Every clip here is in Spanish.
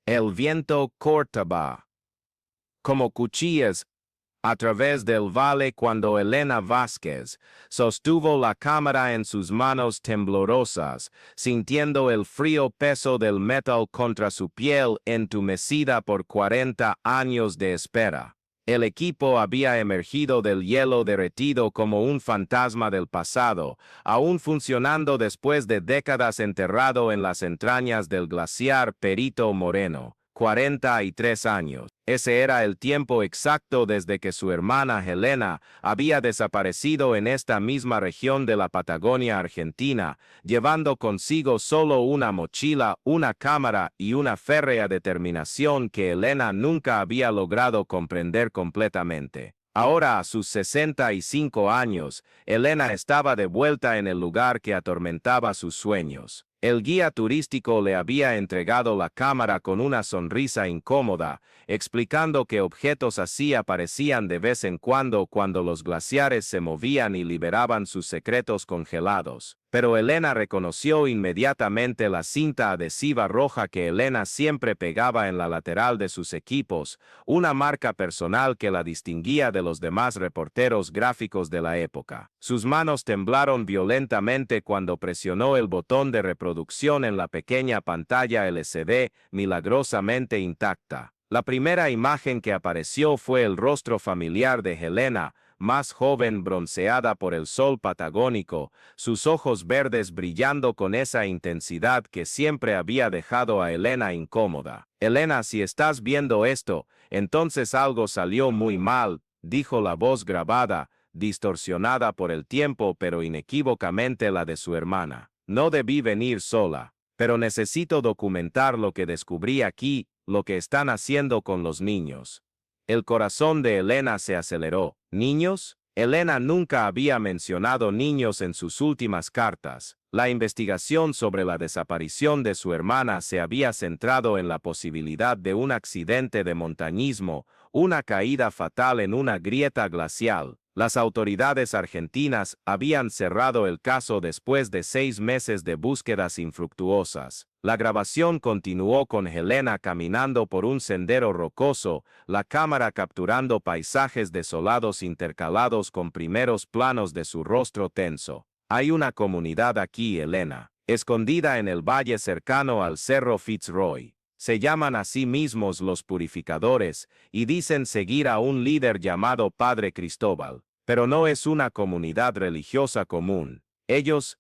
El viento cortaba como cuchillas a través del valle cuando Elena Vázquez sostuvo la cámara en sus manos temblorosas, sintiendo el frío peso del metal contra su piel entumecida por 40 años de espera. El equipo había emergido del hielo derretido como un fantasma del pasado, aún funcionando después de décadas enterrado en las entrañas del glaciar Perito Moreno. 43 años. Ese era el tiempo exacto desde que su hermana Helena había desaparecido en esta misma región de la Patagonia Argentina, llevando consigo solo una mochila, una cámara y una férrea determinación que Helena nunca había logrado comprender completamente. Ahora, a sus 65 años, Helena estaba de vuelta en el lugar que atormentaba sus sueños. El guía turístico le había entregado la cámara con una sonrisa incómoda, explicando que objetos así aparecían de vez en cuando los glaciares se movían y liberaban sus secretos congelados. Pero Helena reconoció inmediatamente la cinta adhesiva roja que Helena siempre pegaba en la lateral de sus equipos, una marca personal que la distinguía de los demás reporteros gráficos de la época. Sus manos temblaron violentamente cuando presionó el botón de reproducción en la pequeña pantalla LCD, milagrosamente intacta. La primera imagen que apareció fue el rostro familiar de Helena, más joven, bronceada por el sol patagónico, sus ojos verdes brillando con esa intensidad que siempre había dejado a Helena incómoda. Helena, si estás viendo esto, entonces algo salió muy mal, dijo la voz grabada, distorsionada por el tiempo pero inequívocamente la de su hermana. No debí venir sola, pero necesito documentar lo que descubrí aquí, lo que están haciendo con los niños. El corazón de Helena se aceleró. ¿Niños? Helena nunca había mencionado niños en sus últimas cartas. La investigación sobre la desaparición de su hermana se había centrado en la posibilidad de un accidente de montañismo, una caída fatal en una grieta glacial. Las autoridades argentinas habían cerrado el caso después de 6 meses de búsquedas infructuosas. La grabación continuó con Helena caminando por un sendero rocoso, la cámara capturando paisajes desolados intercalados con primeros planos de su rostro tenso. Hay una comunidad aquí, Helena, escondida en el valle cercano al Cerro Fitzroy. Se llaman a sí mismos los purificadores y dicen seguir a un líder llamado Padre Cristóbal, pero no es una comunidad religiosa común. Ellos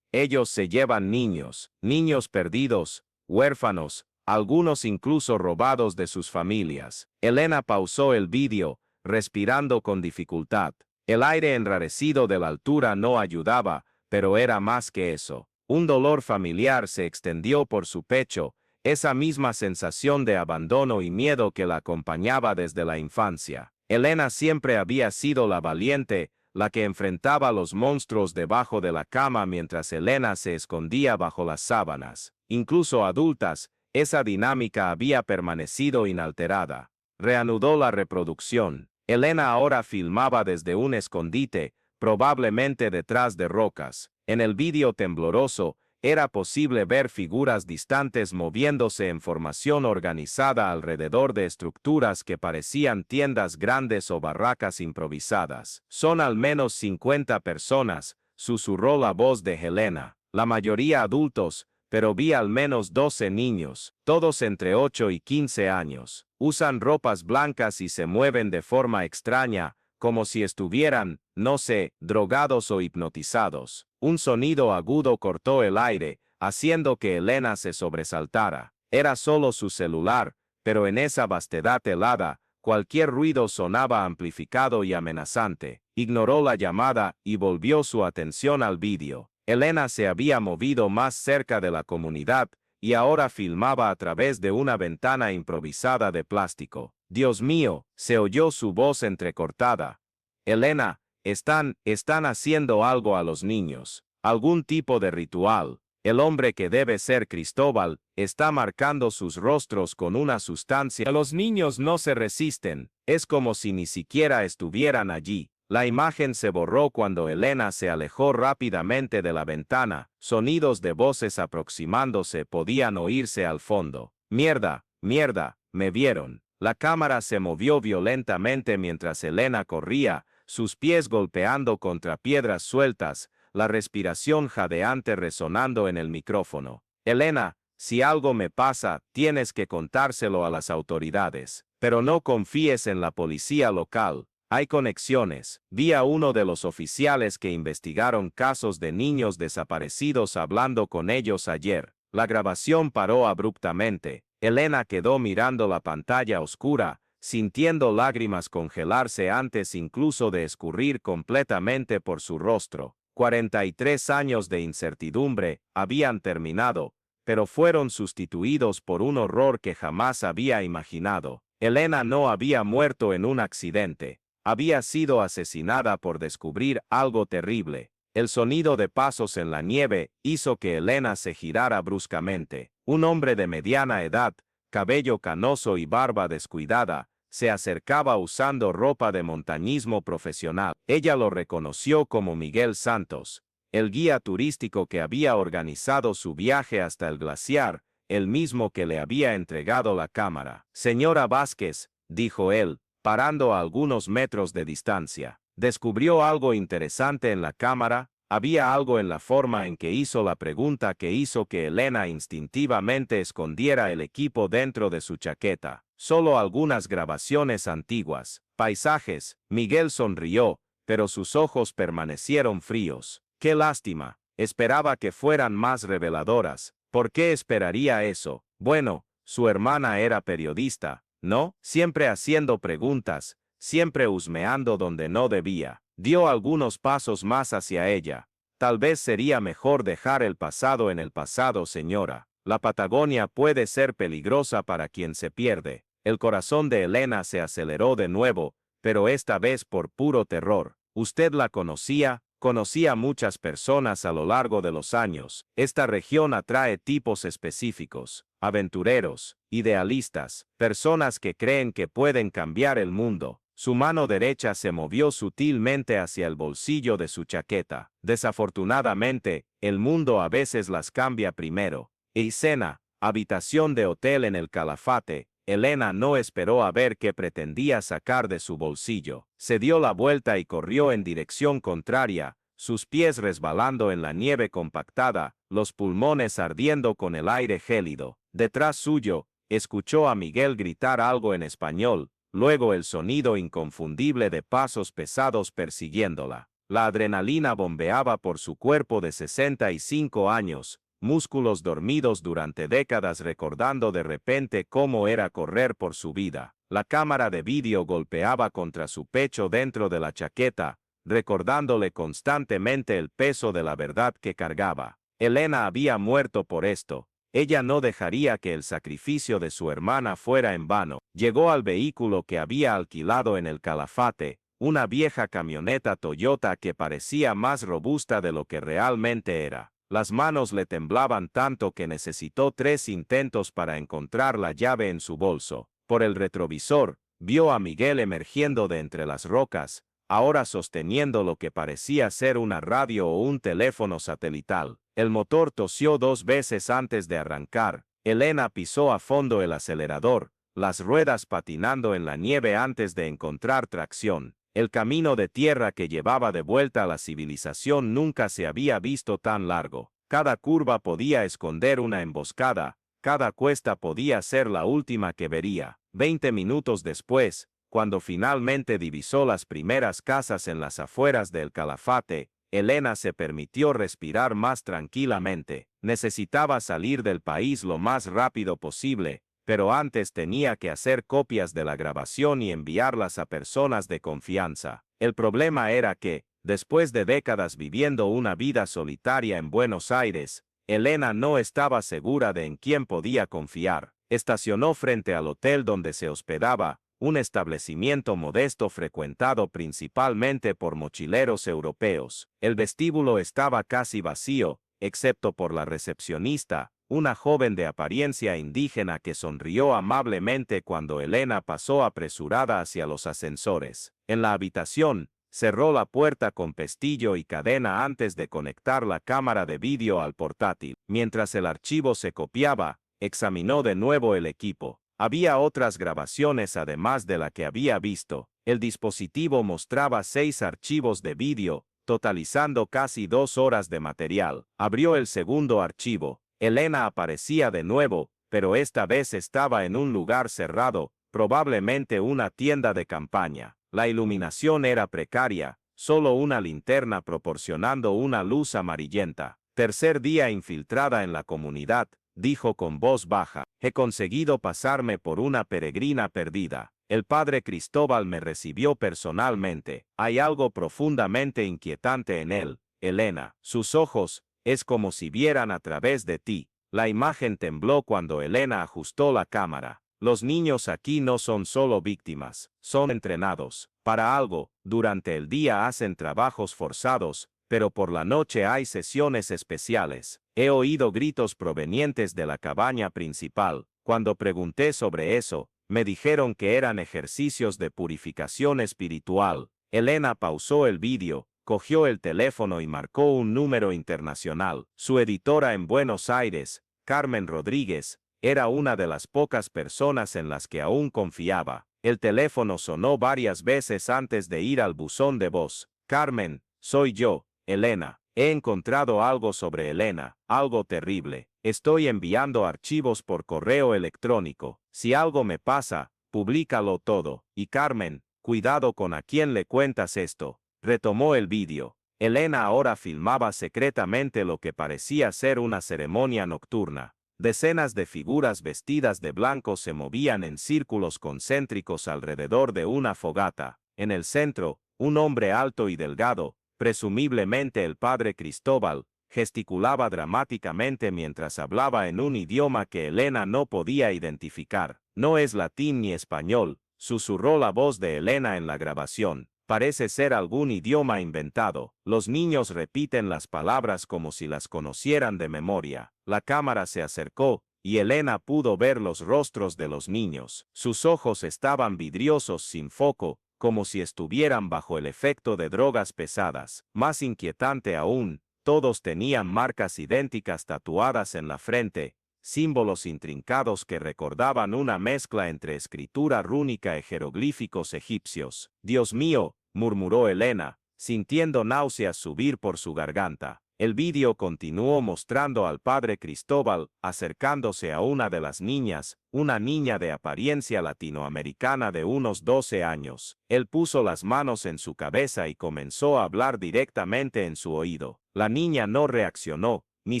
se llevan niños perdidos, huérfanos, algunos incluso robados de sus familias. Helena pausó el vídeo, respirando con dificultad. El aire enrarecido de la altura no ayudaba, pero era más que eso. Un dolor familiar se extendió por su pecho, esa misma sensación de abandono y miedo que la acompañaba desde la infancia. Helena siempre había sido la valiente, la que enfrentaba los monstruos debajo de la cama mientras Helena se escondía bajo las sábanas. Incluso adultas, esa dinámica había permanecido inalterada. Reanudó la reproducción. Helena ahora filmaba desde un escondite, probablemente detrás de rocas. En el vídeo tembloroso, era posible ver figuras distantes moviéndose en formación organizada alrededor de estructuras que parecían tiendas grandes o barracas improvisadas. Son al menos 50 personas, susurró la voz de Helena, la mayoría adultos, pero vi al menos 12 niños, todos entre 8 y 15 años. Usan ropas blancas y se mueven de forma extraña, como si estuvieran, no sé, drogados o hipnotizados. Un sonido agudo cortó el aire, haciendo que Helena se sobresaltara. Era solo su celular, pero en esa vastedad helada, cualquier ruido sonaba amplificado y amenazante. Ignoró la llamada y volvió su atención al vídeo. Helena se había movido más cerca de la comunidad y ahora filmaba a través de una ventana improvisada de plástico. Dios mío, se oyó su voz entrecortada. Helena, están haciendo algo a los niños. Algún tipo de ritual. El hombre que debe ser Cristóbal está marcando sus rostros con una sustancia. Los niños no se resisten. Es como si ni siquiera estuvieran allí. La imagen se borró cuando Helena se alejó rápidamente de la ventana. Sonidos de voces aproximándose podían oírse al fondo. Mierda, Mierda, me vieron. La cámara se movió violentamente mientras Elena corría, sus pies golpeando contra piedras sueltas, la respiración jadeante resonando en el micrófono. Elena, si algo me pasa, tienes que contárselo a las autoridades. Pero no confíes en la policía local. Hay conexiones. Vi a uno de los oficiales que investigaron casos de niños desaparecidos hablando con ellos ayer. La grabación paró abruptamente. Elena quedó mirando la pantalla oscura, sintiendo lágrimas congelarse antes incluso de escurrir completamente por su rostro. 43 años de incertidumbre habían terminado, pero fueron sustituidos por un horror que jamás había imaginado. Elena no había muerto en un accidente. Había sido asesinada por descubrir algo terrible. El sonido de pasos en la nieve hizo que Elena se girara bruscamente. Un hombre de mediana edad, cabello canoso y barba descuidada, se acercaba usando ropa de montañismo profesional. Ella lo reconoció como Miguel Santos, el guía turístico que había organizado su viaje hasta el glaciar, el mismo que le había entregado la cámara. Señora Vázquez, dijo él, parando a algunos metros de distancia. ¿Descubrió algo interesante en la cámara? Había algo en la forma en que hizo la pregunta que hizo que Elena instintivamente escondiera el equipo dentro de su chaqueta. Solo algunas grabaciones antiguas. Paisajes. Miguel sonrió, pero sus ojos permanecieron fríos. ¡Qué lástima! Esperaba que fueran más reveladoras. ¿Por qué esperaría eso? Bueno, su hermana era periodista, ¿no? Siempre haciendo preguntas, siempre husmeando donde no debía. Dio algunos pasos más hacia ella. Tal vez sería mejor dejar el pasado en el pasado, señora. La Patagonia puede ser peligrosa para quien se pierde. El corazón de Elena se aceleró de nuevo, pero esta vez por puro terror. ¿Usted la conocía? Conocía muchas personas a lo largo de los años. Esta región atrae tipos específicos, aventureros, idealistas, personas que creen que pueden cambiar el mundo. Su mano derecha se movió sutilmente hacia el bolsillo de su chaqueta. Desafortunadamente, el mundo a veces las cambia primero. Escena, habitación de hotel en el Calafate. Elena no esperó a ver qué pretendía sacar de su bolsillo. Se dio la vuelta y corrió en dirección contraria, sus pies resbalando en la nieve compactada, los pulmones ardiendo con el aire gélido. Detrás suyo, escuchó a Miguel gritar algo en español, luego el sonido inconfundible de pasos pesados persiguiéndola. La adrenalina bombeaba por su cuerpo de 65 años, músculos dormidos durante décadas recordando de repente cómo era correr por su vida. La cámara de vídeo golpeaba contra su pecho dentro de la chaqueta, recordándole constantemente el peso de la verdad que cargaba. Elena había muerto por esto. Ella no dejaría que el sacrificio de su hermana fuera en vano. Llegó al vehículo que había alquilado en el Calafate, una vieja camioneta Toyota que parecía más robusta de lo que realmente era. Las manos le temblaban tanto que necesitó 3 intentos para encontrar la llave en su bolso. Por el retrovisor, vio a Miguel emergiendo de entre las rocas, ahora sosteniendo lo que parecía ser una radio o un teléfono satelital. El motor tosió 2 veces antes de arrancar. Elena pisó a fondo el acelerador, las ruedas patinando en la nieve antes de encontrar tracción. El camino de tierra que llevaba de vuelta a la civilización nunca se había visto tan largo. Cada curva podía esconder una emboscada, cada cuesta podía ser la última que vería. 20 minutos después, cuando finalmente divisó las primeras casas en las afueras del Calafate, Elena se permitió respirar más tranquilamente. Necesitaba salir del país lo más rápido posible, pero antes tenía que hacer copias de la grabación y enviarlas a personas de confianza. El problema era que, después de décadas viviendo una vida solitaria en Buenos Aires, Elena no estaba segura de en quién podía confiar. Estacionó frente al hotel donde se hospedaba, un establecimiento modesto frecuentado principalmente por mochileros europeos. El vestíbulo estaba casi vacío, excepto por la recepcionista, una joven de apariencia indígena que sonrió amablemente cuando Elena pasó apresurada hacia los ascensores. En la habitación, cerró la puerta con pestillo y cadena antes de conectar la cámara de vídeo al portátil. Mientras el archivo se copiaba, examinó de nuevo el equipo. Había otras grabaciones además de la que había visto. El dispositivo mostraba 6 archivos de vídeo, totalizando casi 2 horas de material. Abrió el segundo archivo. Elena aparecía de nuevo, pero esta vez estaba en un lugar cerrado, probablemente una tienda de campaña. La iluminación era precaria, solo una linterna proporcionando una luz amarillenta. Tercer día infiltrada en la comunidad, dijo con voz baja. He conseguido pasarme por una peregrina perdida. El padre Cristóbal me recibió personalmente. Hay algo profundamente inquietante en él, Elena. Sus ojos, es como si vieran a través de ti. La imagen tembló cuando Elena ajustó la cámara. Los niños aquí no son solo víctimas, son entrenados. Para algo, durante el día hacen trabajos forzados, pero por la noche hay sesiones especiales. He oído gritos provenientes de la cabaña principal. Cuando pregunté sobre eso, me dijeron que eran ejercicios de purificación espiritual. Elena pausó el vídeo, cogió el teléfono y marcó un número internacional. Su editora en Buenos Aires, Carmen Rodríguez, era una de las pocas personas en las que aún confiaba. El teléfono sonó varias veces antes de ir al buzón de voz. Carmen, soy yo, Elena. He encontrado algo sobre Elena, algo terrible. Estoy enviando archivos por correo electrónico. Si algo me pasa, públicalo todo. Y Carmen, cuidado con a quién le cuentas esto. Retomó el vídeo. Elena ahora filmaba secretamente lo que parecía ser una ceremonia nocturna. Decenas de figuras vestidas de blanco se movían en círculos concéntricos alrededor de una fogata. En el centro, un hombre alto y delgado, presumiblemente el padre Cristóbal, gesticulaba dramáticamente mientras hablaba en un idioma que Elena no podía identificar. No es latín ni español, susurró la voz de Elena en la grabación. Parece ser algún idioma inventado. Los niños repiten las palabras como si las conocieran de memoria. La cámara se acercó, y Elena pudo ver los rostros de los niños. Sus ojos estaban vidriosos sin foco, como si estuvieran bajo el efecto de drogas pesadas. Más inquietante aún, todos tenían marcas idénticas tatuadas en la frente, símbolos intrincados que recordaban una mezcla entre escritura rúnica y jeroglíficos egipcios. Dios mío, murmuró Elena, sintiendo náuseas subir por su garganta. El vídeo continuó mostrando al padre Cristóbal acercándose a una de las niñas, una niña de apariencia latinoamericana de unos 12 años. Él puso las manos en su cabeza y comenzó a hablar directamente en su oído. La niña no reaccionó, ni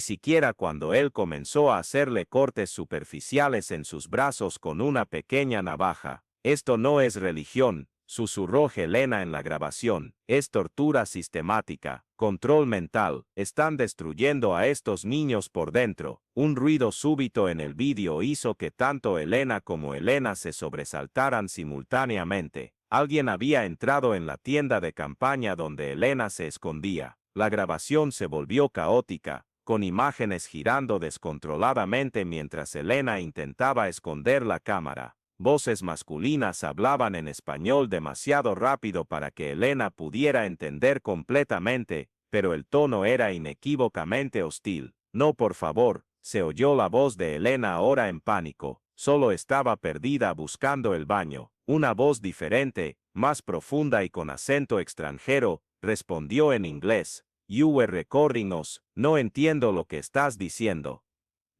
siquiera cuando él comenzó a hacerle cortes superficiales en sus brazos con una pequeña navaja. Esto no es religión, susurró Helena en la grabación. Es tortura sistemática, control mental. Están destruyendo a estos niños por dentro. Un ruido súbito en el vídeo hizo que tanto Elena como Elena se sobresaltaran simultáneamente. Alguien había entrado en la tienda de campaña donde Elena se escondía. La grabación se volvió caótica, con imágenes girando descontroladamente mientras Elena intentaba esconder la cámara. Voces masculinas hablaban en español demasiado rápido para que Elena pudiera entender completamente, pero el tono era inequívocamente hostil. No, por favor, se oyó la voz de Elena ahora en pánico. Solo estaba perdida buscando el baño. Una voz diferente, más profunda y con acento extranjero, respondió en inglés. You were recording us. No entiendo lo que estás diciendo.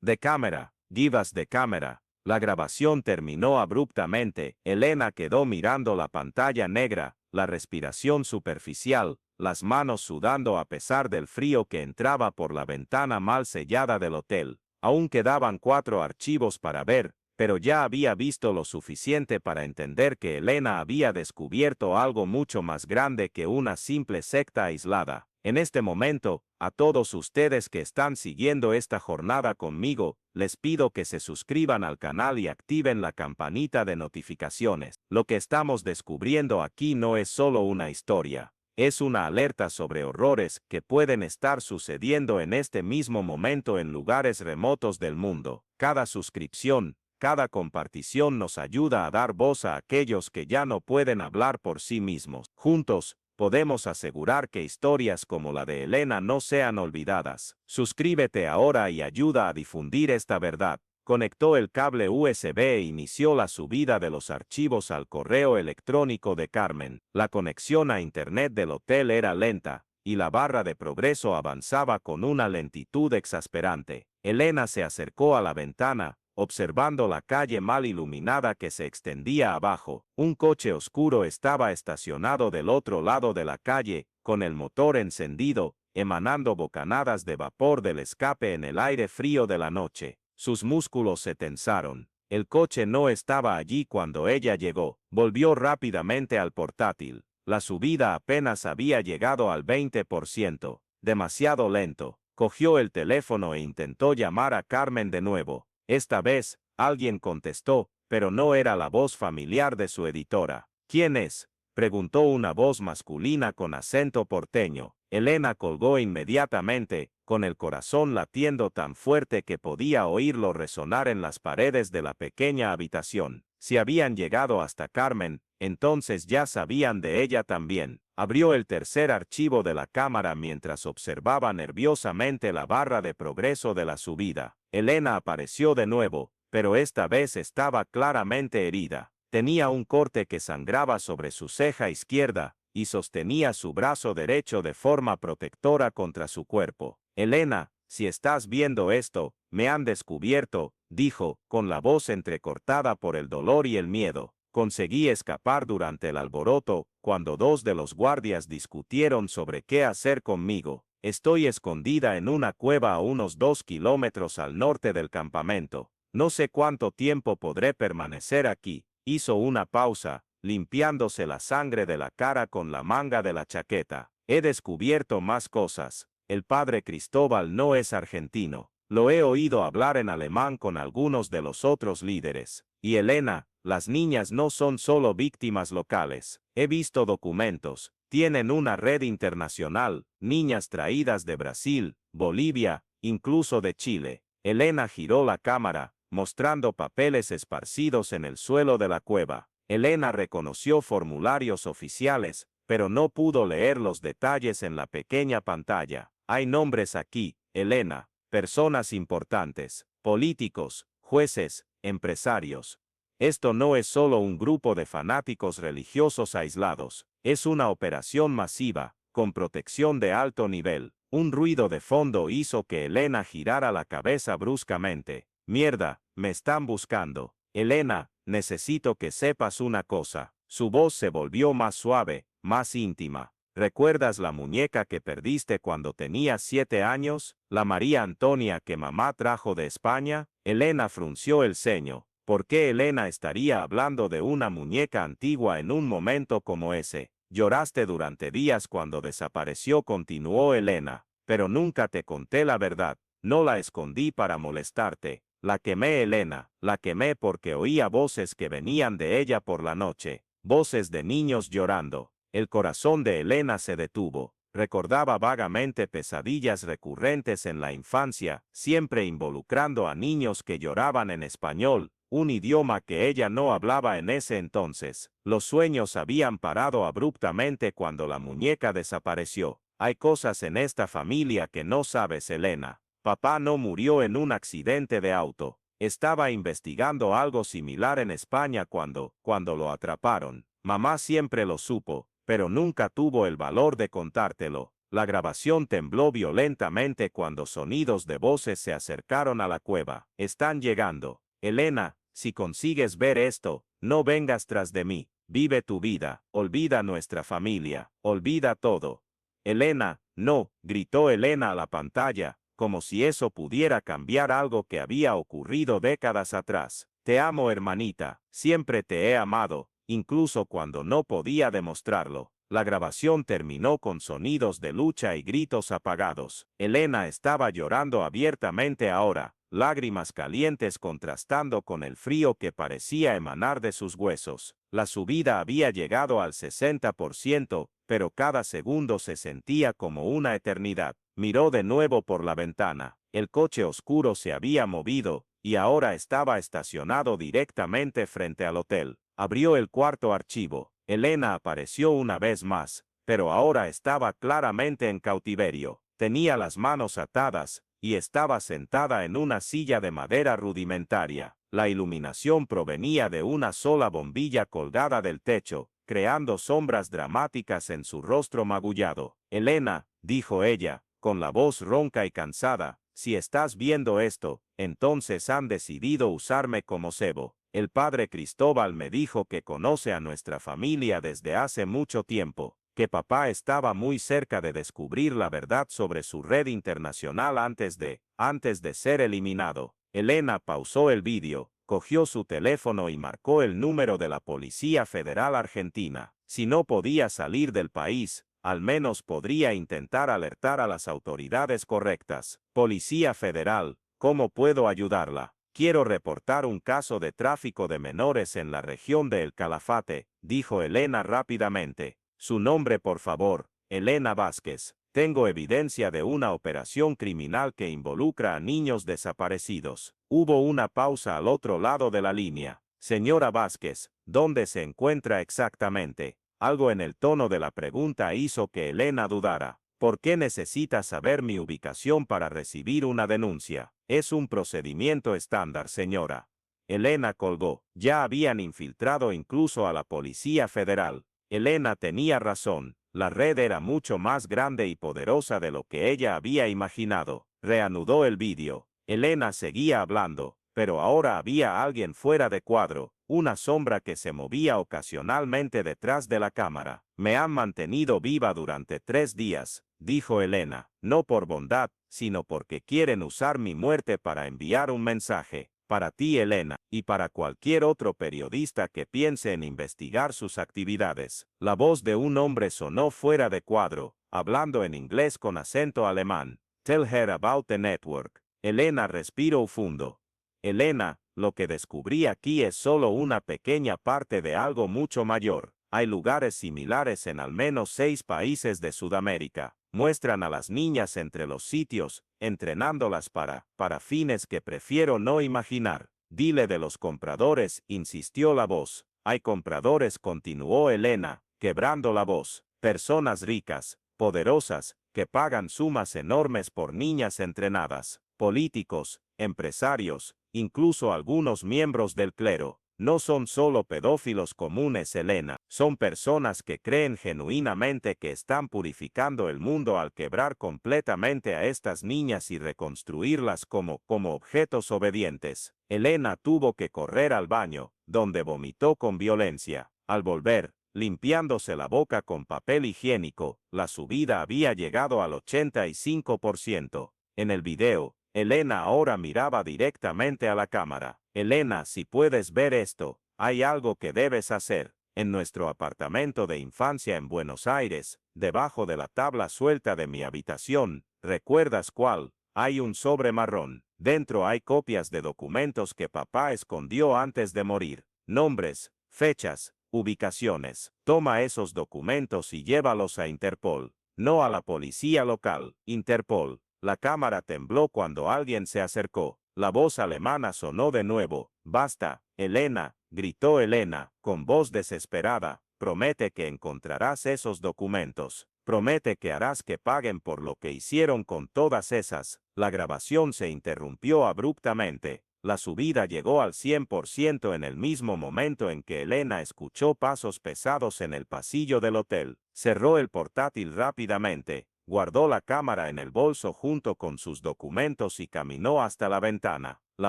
The camera, give us the camera. La grabación terminó abruptamente. Elena quedó mirando la pantalla negra, la respiración superficial, las manos sudando a pesar del frío que entraba por la ventana mal sellada del hotel. Aún quedaban 4 archivos para ver, pero ya había visto lo suficiente para entender que Elena había descubierto algo mucho más grande que una simple secta aislada. En este momento, a todos ustedes que están siguiendo esta jornada conmigo, les pido que se suscriban al canal y activen la campanita de notificaciones. Lo que estamos descubriendo aquí no es solo una historia, es una alerta sobre horrores que pueden estar sucediendo en este mismo momento en lugares remotos del mundo. Cada suscripción, cada compartición nos ayuda a dar voz a aquellos que ya no pueden hablar por sí mismos. Juntos, podemos asegurar que historias como la de Elena no sean olvidadas. Suscríbete ahora y ayuda a difundir esta verdad. Conectó el cable USB e inició la subida de los archivos al correo electrónico de Carmen. La conexión a Internet del hotel era lenta, y la barra de progreso avanzaba con una lentitud exasperante. Elena se acercó a la ventana, observando la calle mal iluminada que se extendía abajo. Un coche oscuro estaba estacionado del otro lado de la calle, con el motor encendido, emanando bocanadas de vapor del escape en el aire frío de la noche. Sus músculos se tensaron. El coche no estaba allí cuando ella llegó. Volvió rápidamente al portátil. La subida apenas había llegado al 20%. Demasiado lento. Cogió el teléfono e intentó llamar a Carmen de nuevo. Esta vez, alguien contestó, pero no era la voz familiar de su editora. ¿Quién es?, preguntó una voz masculina con acento porteño. Elena colgó inmediatamente, con el corazón latiendo tan fuerte que podía oírlo resonar en las paredes de la pequeña habitación. Si habían llegado hasta Carmen, entonces ya sabían de ella también. Abrió el tercer archivo de la cámara mientras observaba nerviosamente la barra de progreso de la subida. Elena apareció de nuevo, pero esta vez estaba claramente herida. Tenía un corte que sangraba sobre su ceja izquierda, y sostenía su brazo derecho de forma protectora contra su cuerpo. Elena, si estás viendo esto, me han descubierto, dijo, con la voz entrecortada por el dolor y el miedo. Conseguí escapar durante el alboroto, cuando dos de los guardias discutieron sobre qué hacer conmigo. Estoy escondida en una cueva a unos 2 kilómetros al norte del campamento. No sé cuánto tiempo podré permanecer aquí. Hizo una pausa, limpiándose la sangre de la cara con la manga de la chaqueta. He descubierto más cosas. El padre Cristóbal no es argentino. Lo he oído hablar en alemán con algunos de los otros líderes. Y Elena, las niñas no son solo víctimas locales. He visto documentos. Tienen una red internacional, niñas traídas de Brasil, Bolivia, incluso de Chile. Elena giró la cámara, mostrando papeles esparcidos en el suelo de la cueva. Elena reconoció formularios oficiales, pero no pudo leer los detalles en la pequeña pantalla. Hay nombres aquí, Elena, personas importantes, políticos, jueces, empresarios. Esto no es solo un grupo de fanáticos religiosos aislados, es una operación masiva, con protección de alto nivel. Un ruido de fondo hizo que Elena girara la cabeza bruscamente. Mierda, me están buscando. Elena, necesito que sepas una cosa. Su voz se volvió más suave, más íntima. ¿Recuerdas la muñeca que perdiste cuando tenías 7 años? ¿La María Antonia que mamá trajo de España? Elena frunció el ceño. ¿Por qué Elena estaría hablando de una muñeca antigua en un momento como ese? Lloraste durante días cuando desapareció, continuó Elena, pero nunca te conté la verdad. No la escondí para molestarte. La quemé, Elena, la quemé porque oía voces que venían de ella por la noche, voces de niños llorando. El corazón de Elena se detuvo. Recordaba vagamente pesadillas recurrentes en la infancia, siempre involucrando a niños que lloraban en español, un idioma que ella no hablaba en ese entonces. Los sueños habían parado abruptamente cuando la muñeca desapareció. Hay cosas en esta familia que no sabes, Elena. Papá no murió en un accidente de auto. Estaba investigando algo similar en España cuando lo atraparon. Mamá siempre lo supo, pero nunca tuvo el valor de contártelo. La grabación tembló violentamente cuando sonidos de voces se acercaron a la cueva. Están llegando. Elena, si consigues ver esto, no vengas tras de mí. Vive tu vida, olvida nuestra familia, olvida todo. Elena, no, gritó Elena a la pantalla, como si eso pudiera cambiar algo que había ocurrido décadas atrás. Te amo, hermanita, siempre te he amado, incluso cuando no podía demostrarlo. La grabación terminó con sonidos de lucha y gritos apagados. Elena estaba llorando abiertamente ahora, lágrimas calientes contrastando con el frío que parecía emanar de sus huesos. La subida había llegado al 60%, pero cada segundo se sentía como una eternidad. Miró de nuevo por la ventana. El coche oscuro se había movido, y ahora estaba estacionado directamente frente al hotel. Abrió el cuarto archivo. Elena apareció una vez más, pero ahora estaba claramente en cautiverio. Tenía las manos atadas, y estaba sentada en una silla de madera rudimentaria. La iluminación provenía de una sola bombilla colgada del techo, creando sombras dramáticas en su rostro magullado. Elena, dijo ella, con la voz ronca y cansada, si estás viendo esto, entonces han decidido usarme como cebo. El padre Cristóbal me dijo que conoce a nuestra familia desde hace mucho tiempo, que papá estaba muy cerca de descubrir la verdad sobre su red internacional antes de ser eliminado. Elena pausó el vídeo, cogió su teléfono y marcó el número de la Policía Federal Argentina. Si no podía salir del país, al menos podría intentar alertar a las autoridades correctas. Policía Federal, ¿cómo puedo ayudarla? Quiero reportar un caso de tráfico de menores en la región de El Calafate, dijo Elena rápidamente. Su nombre, por favor, Elena Vázquez. Tengo evidencia de una operación criminal que involucra a niños desaparecidos. Hubo una pausa al otro lado de la línea. Señora Vázquez, ¿dónde se encuentra exactamente? Algo en el tono de la pregunta hizo que Elena dudara. ¿Por qué necesita saber mi ubicación para recibir una denuncia? Es un procedimiento estándar, señora. Elena colgó. Ya habían infiltrado incluso a la Policía Federal. Elena tenía razón. La red era mucho más grande y poderosa de lo que ella había imaginado. Reanudó el vídeo. Elena seguía hablando, pero ahora había alguien fuera de cuadro, una sombra que se movía ocasionalmente detrás de la cámara. Me han mantenido viva durante 3 días, dijo Elena, no por bondad, sino porque quieren usar mi muerte para enviar un mensaje. Para ti, Elena, y para cualquier otro periodista que piense en investigar sus actividades. La voz de un hombre sonó fuera de cuadro, hablando en inglés con acento alemán. Tell her about the network. Elena respiró fundo. Elena, lo que descubrí aquí es solo una pequeña parte de algo mucho mayor. Hay lugares similares en al menos 6 países de Sudamérica. Muestran a las niñas entre los sitios, entrenándolas para fines que prefiero no imaginar. Dile de los compradores, insistió la voz. Hay compradores, continuó Elena, quebrando la voz. Personas ricas, poderosas, que pagan sumas enormes por niñas entrenadas. Políticos, empresarios, incluso algunos miembros del clero. No son solo pedófilos comunes, Elena, son personas que creen genuinamente que están purificando el mundo al quebrar completamente a estas niñas y reconstruirlas como objetos obedientes. Elena tuvo que correr al baño, donde vomitó con violencia. Al volver, limpiándose la boca con papel higiénico, la subida había llegado al 85%. En el video, Elena ahora miraba directamente a la cámara. Elena, si puedes ver esto, hay algo que debes hacer. En nuestro apartamento de infancia en Buenos Aires, debajo de la tabla suelta de mi habitación, ¿recuerdas cuál? Hay un sobre marrón. Dentro hay copias de documentos que papá escondió antes de morir. Nombres, fechas, ubicaciones. Toma esos documentos y llévalos a Interpol. No a la policía local. Interpol. La cámara tembló cuando alguien se acercó. La voz alemana sonó de nuevo. Basta, Elena, gritó Elena, con voz desesperada. Promete que encontrarás esos documentos. Promete que harás que paguen por lo que hicieron con todas esas. La grabación se interrumpió abruptamente. La subida llegó al 100% en el mismo momento en que Elena escuchó pasos pesados en el pasillo del hotel. Cerró el portátil rápidamente. Guardó la cámara en el bolso junto con sus documentos y caminó hasta la ventana. La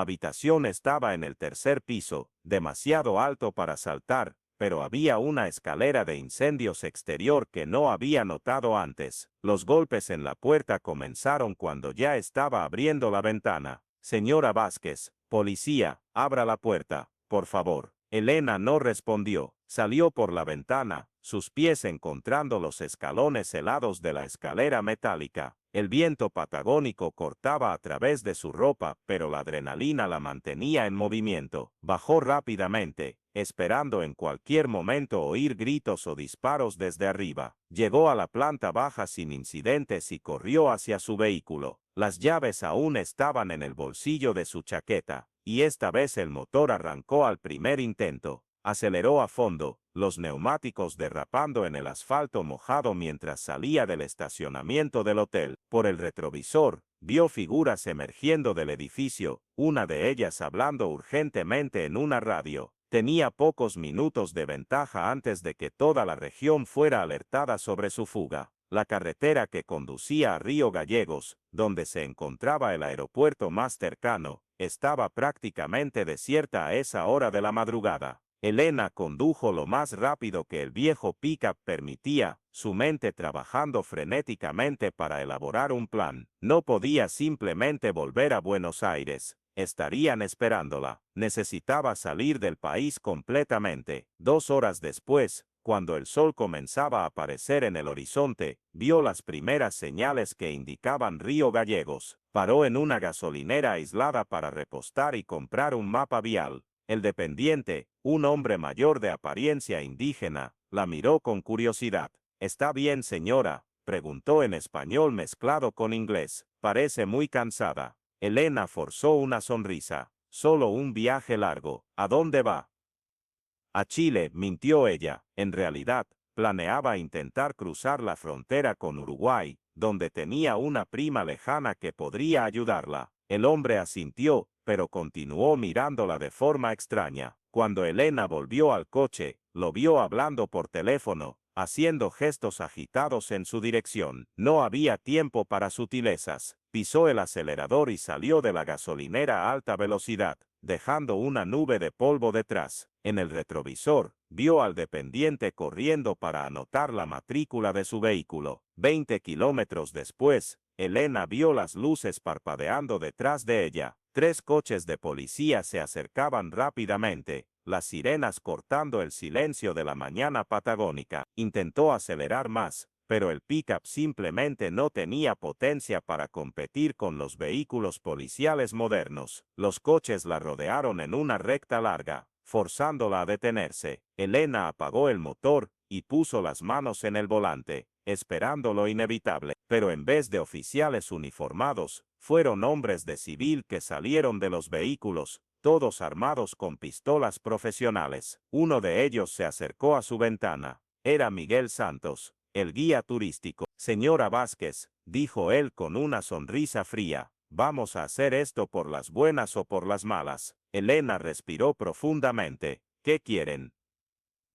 habitación estaba en el 3er piso, demasiado alto para saltar, pero había una escalera de incendios exterior que no había notado antes. Los golpes en la puerta comenzaron cuando ya estaba abriendo la ventana. Señora Vázquez, policía, abra la puerta, por favor. Elena no respondió. Salió por la ventana, sus pies encontrando los escalones helados de la escalera metálica. El viento patagónico cortaba a través de su ropa, pero la adrenalina la mantenía en movimiento. Bajó rápidamente, esperando en cualquier momento oír gritos o disparos desde arriba. Llegó a la planta baja sin incidentes y corrió hacia su vehículo. Las llaves aún estaban en el bolsillo de su chaqueta, y esta vez el motor arrancó al primer intento. Aceleró a fondo, los neumáticos derrapando en el asfalto mojado mientras salía del estacionamiento del hotel. Por el retrovisor, vio figuras emergiendo del edificio, una de ellas hablando urgentemente en una radio. Tenía pocos minutos de ventaja antes de que toda la región fuera alertada sobre su fuga. La carretera que conducía a Río Gallegos, donde se encontraba el aeropuerto más cercano, estaba prácticamente desierta a esa hora de la madrugada. Elena condujo lo más rápido que el viejo pickup permitía, su mente trabajando frenéticamente para elaborar un plan. No podía simplemente volver a Buenos Aires. Estarían esperándola. Necesitaba salir del país completamente. 2 horas después, cuando el sol comenzaba a aparecer en el horizonte, vio las primeras señales que indicaban Río Gallegos. Paró en una gasolinera aislada para repostar y comprar un mapa vial. El dependiente, un hombre mayor de apariencia indígena, la miró con curiosidad. ¿Está bien, señora?, preguntó en español mezclado con inglés. Parece muy cansada. Elena forzó una sonrisa. Solo un viaje largo. ¿A dónde va? A Chile, mintió ella. En realidad, planeaba intentar cruzar la frontera con Uruguay, donde tenía una prima lejana que podría ayudarla. El hombre asintió, pero continuó mirándola de forma extraña. Cuando Elena volvió al coche, lo vio hablando por teléfono, haciendo gestos agitados en su dirección. No había tiempo para sutilezas. Pisó el acelerador y salió de la gasolinera a alta velocidad, dejando una nube de polvo detrás. En el retrovisor, vio al dependiente corriendo para anotar la matrícula de su vehículo. 20 kilómetros después, Elena vio las luces parpadeando detrás de ella. 3 coches de policía se acercaban rápidamente, las sirenas cortando el silencio de la mañana patagónica. Intentó acelerar más, pero el pickup simplemente no tenía potencia para competir con los vehículos policiales modernos. Los coches la rodearon en una recta larga, forzándola a detenerse. Elena apagó el motor y puso las manos en el volante, esperando lo inevitable. Pero en vez de oficiales uniformados, fueron hombres de civil que salieron de los vehículos, todos armados con pistolas profesionales. Uno de ellos se acercó a su ventana. Era Miguel Santos, el guía turístico. Señora Vázquez, dijo él con una sonrisa fría, ¿vamos a hacer esto por las buenas o por las malas? Elena respiró profundamente. ¿Qué quieren?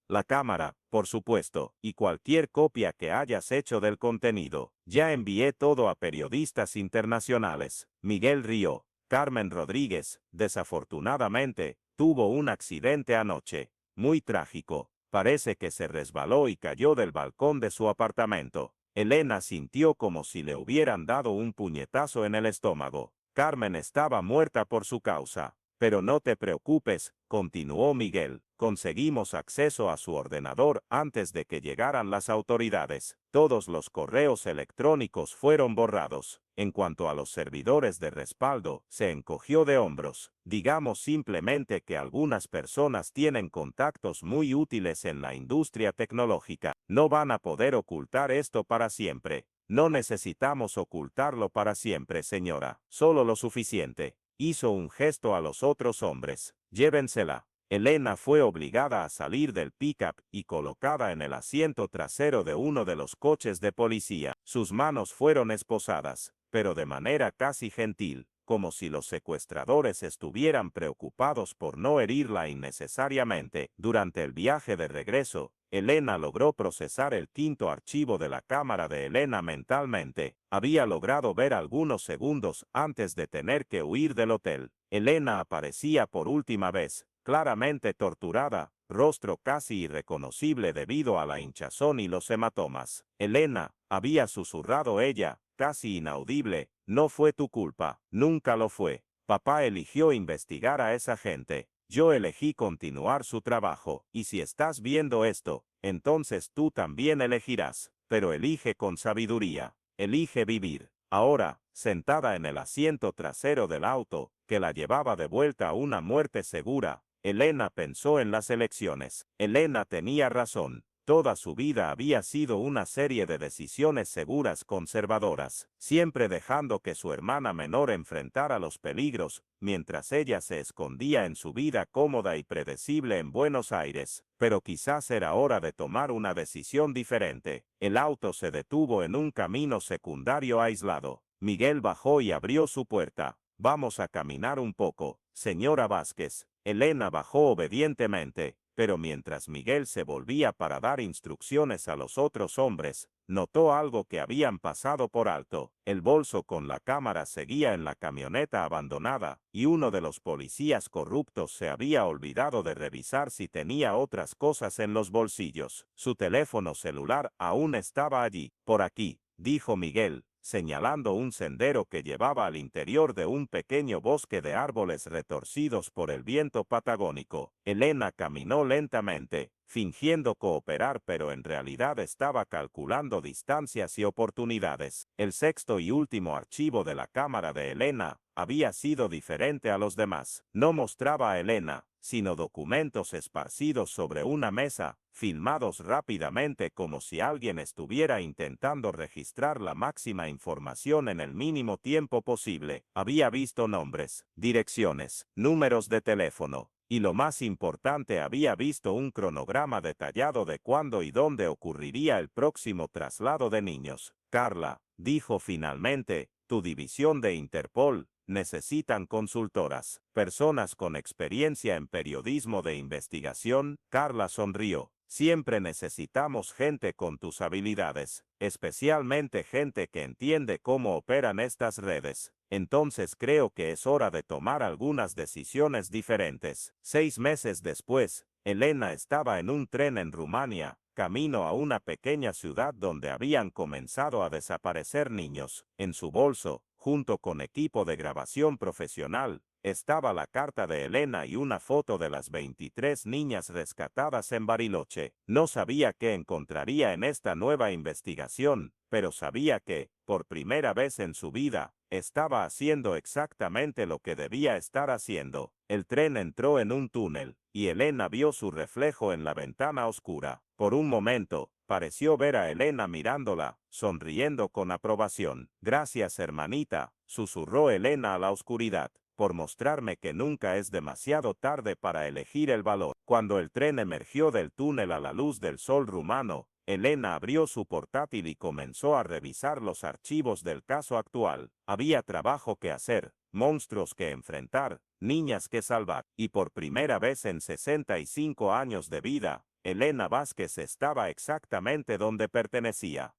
La cámara, por supuesto, y cualquier copia que hayas hecho del contenido. Ya envié todo a periodistas internacionales. Miguel rió. Carmen Rodríguez, desafortunadamente, tuvo un accidente anoche. Muy trágico. Parece que se resbaló y cayó del balcón de su apartamento. Elena sintió como si le hubieran dado un puñetazo en el estómago. Carmen estaba muerta por su causa. Pero no te preocupes, continuó Miguel. Conseguimos acceso a su ordenador antes de que llegaran las autoridades. Todos los correos electrónicos fueron borrados. En cuanto a los servidores de respaldo, se encogió de hombros. Digamos simplemente que algunas personas tienen contactos muy útiles en la industria tecnológica. No van a poder ocultar esto para siempre. No necesitamos ocultarlo para siempre, señora. Solo lo suficiente. Hizo un gesto a los otros hombres. Llévensela. Elena fue obligada a salir del pickup y colocada en el asiento trasero de uno de los coches de policía. Sus manos fueron esposadas, pero de manera casi gentil, como si los secuestradores estuvieran preocupados por no herirla innecesariamente. Durante el viaje de regreso, Elena logró procesar el 5º archivo de la cámara de Elena mentalmente. Había logrado ver algunos segundos antes de tener que huir del hotel. Elena aparecía por última vez, claramente torturada, rostro casi irreconocible debido a la hinchazón y los hematomas. Elena, había susurrado ella, casi inaudible, no fue tu culpa, nunca lo fue. Papá eligió investigar a esa gente. Yo elegí continuar su trabajo, y si estás viendo esto, entonces tú también elegirás, pero elige con sabiduría, elige vivir. Ahora, sentada en el asiento trasero del auto, que la llevaba de vuelta a una muerte segura, Elena pensó en las elecciones. Elena tenía razón. Toda su vida había sido una serie de decisiones seguras conservadoras, siempre dejando que su hermana menor enfrentara los peligros, mientras ella se escondía en su vida cómoda y predecible en Buenos Aires. Pero quizás era hora de tomar una decisión diferente. El auto se detuvo en un camino secundario aislado. Miguel bajó y abrió su puerta. «Vamos a caminar un poco, señora Vázquez». Elena bajó obedientemente, pero mientras Miguel se volvía para dar instrucciones a los otros hombres, notó algo que habían pasado por alto. El bolso con la cámara seguía en la camioneta abandonada, y uno de los policías corruptos se había olvidado de revisar si tenía otras cosas en los bolsillos. Su teléfono celular aún estaba allí. «Por aquí», dijo Miguel, señalando un sendero que llevaba al interior de un pequeño bosque de árboles retorcidos por el viento patagónico. Elena caminó lentamente, fingiendo cooperar, pero en realidad estaba calculando distancias y oportunidades. El sexto y último archivo de la cámara de Elena había sido diferente a los demás. No mostraba a Elena, sino documentos esparcidos sobre una mesa, filmados rápidamente como si alguien estuviera intentando registrar la máxima información en el mínimo tiempo posible. Había visto nombres, direcciones, números de teléfono, y lo más importante, había visto un cronograma detallado de cuándo y dónde ocurriría el próximo traslado de niños. «Carla», dijo finalmente, «tu división de Interpol necesitan consultoras, personas con experiencia en periodismo de investigación». Carla sonrió. «Siempre necesitamos gente con tus habilidades, especialmente gente que entiende cómo operan estas redes. Entonces creo que es hora de tomar algunas decisiones diferentes». 6 meses después, Elena estaba en un tren en Rumania, camino a una pequeña ciudad donde habían comenzado a desaparecer niños. En su bolso, junto con equipo de grabación profesional, estaba la carta de Elena y una foto de las 23 niñas rescatadas en Bariloche. No sabía qué encontraría en esta nueva investigación, pero sabía que, por primera vez en su vida, estaba haciendo exactamente lo que debía estar haciendo. El tren entró en un túnel, y Elena vio su reflejo en la ventana oscura. Por un momento, pareció ver a Elena mirándola, sonriendo con aprobación. «Gracias, hermanita», susurró Elena a la oscuridad, «por mostrarme que nunca es demasiado tarde para elegir el valor». Cuando el tren emergió del túnel a la luz del sol rumano, Elena abrió su portátil y comenzó a revisar los archivos del caso actual. Había trabajo que hacer, monstruos que enfrentar, niñas que salvar, y por primera vez en 65 años de vida, Elena Vázquez estaba exactamente donde pertenecía.